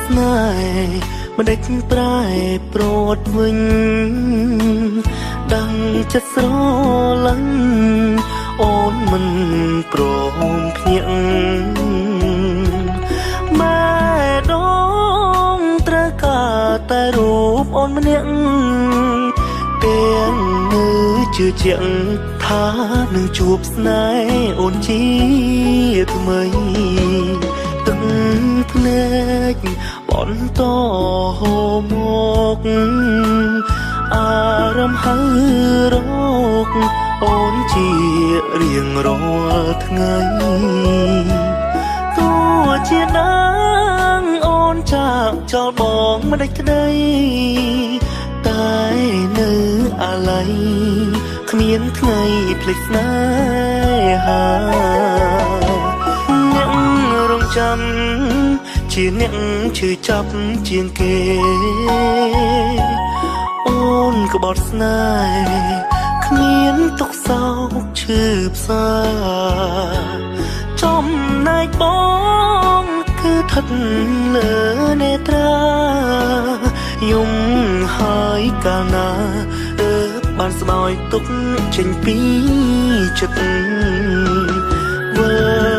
ស្នេហ៍មិនដេចប្រែប្រត់វិញដឹងចិត្តស្រឡាញ់អូនមិនព្រមភ្ញាក់ម៉ែដងត្រូវការតែរូបអូនម្នាក់ទាំងនៅជឿជាក់ថានឹងជួបស្នេហ៍អូនជាថ្មីទឹកភ្នែកបន្តហូរមកអារម្មណ៍ហើររកអូនជារៀងរាល់ថ្ងៃទោះជាដឹងអូនចាកចោលបងមិនដាច់ក្ដីតែនៅអាឡ័យគ្មានថ្ងៃភ្លេចស្នេហាអ្នករងចាំជាអ្នកឈឺចាប់ជាងគេអូនក្បត់ស្នេហ៍គ្មានទុកសោកឈឺផ្សាចំណែកបងគឺថិតលើនេត្រាយំហើយកាលណាបានស្បើយទុកចេញពីចិត្តវិ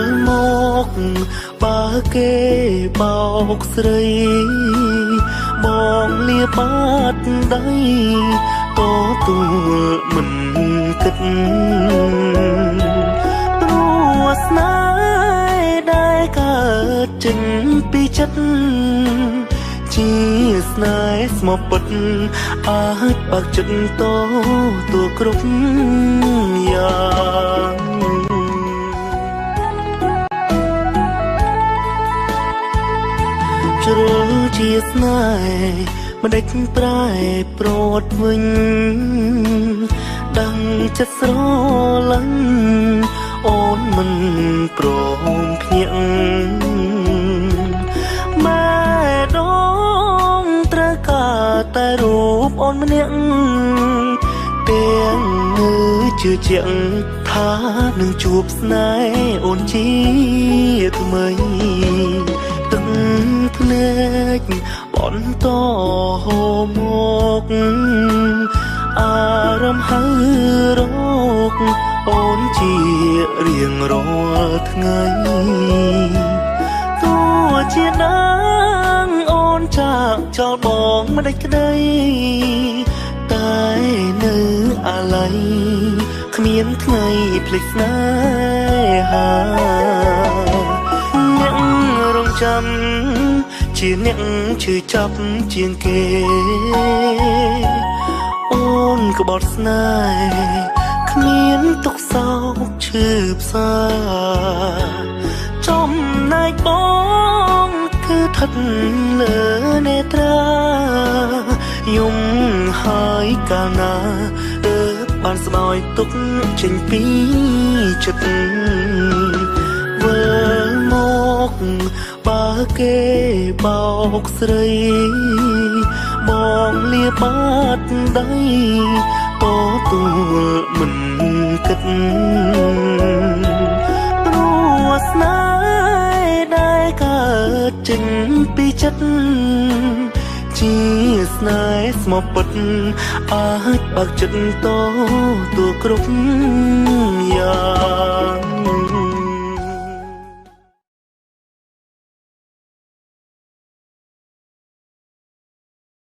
លមកបើគេបោកស្រីបងលាបាត់ដៃតទួលមិនគិតព្រោះស្នេហ៍ដែលកើតចេញពីចិត្តជាស្នេហ៍ស្មោះពិតអាចបើកចិត្តតទួលគ្រប់យ៉ាងជ្រុលជាស្នេហ៍មិនដេចប្រែប្រត់វិញដឹងចិត្តស្រឡាញ់អូនមិនព្រមភ្ញាក់ម៉ែដងត្រូវការតែរូបអូនម្នាក់ទាំងនៅជឿជាក់ថានឹងជួបស្នេហ៍អូនជាថ្មីទឹកភ្នែកបន្តហូរមកអារម្មណ៍ហើររកអូនជារៀងរាល់ថ្ងៃទោះជាដឹងអូនចាកចោលបងមិនដាច់ក្ដីតែនៅអាឡ័យគ្មានថ្ងៃភ្លេចស្នេហាអ្នករងចាំជាអ្នកឈឺចាប់ជាងគេអូនក្បត់ស្នេហ៍គ្មានទុកសោកឈឺផ្សាចំណែកបងគឺថិតលើនេត្រាយំហើយកាលណាបានស្បើយទុកចេញពីចិត្តវិលមកបើគេបោកស្រីបងលាបាត់ដៃតទួលមិនគិតព្រោះស្នេហ៍ដែលកើតចេញពីចិត្តជាស្នេហ៍ស្មោះពិតអាចបើកចិត្តតទួលគ្រប់យ៉ាង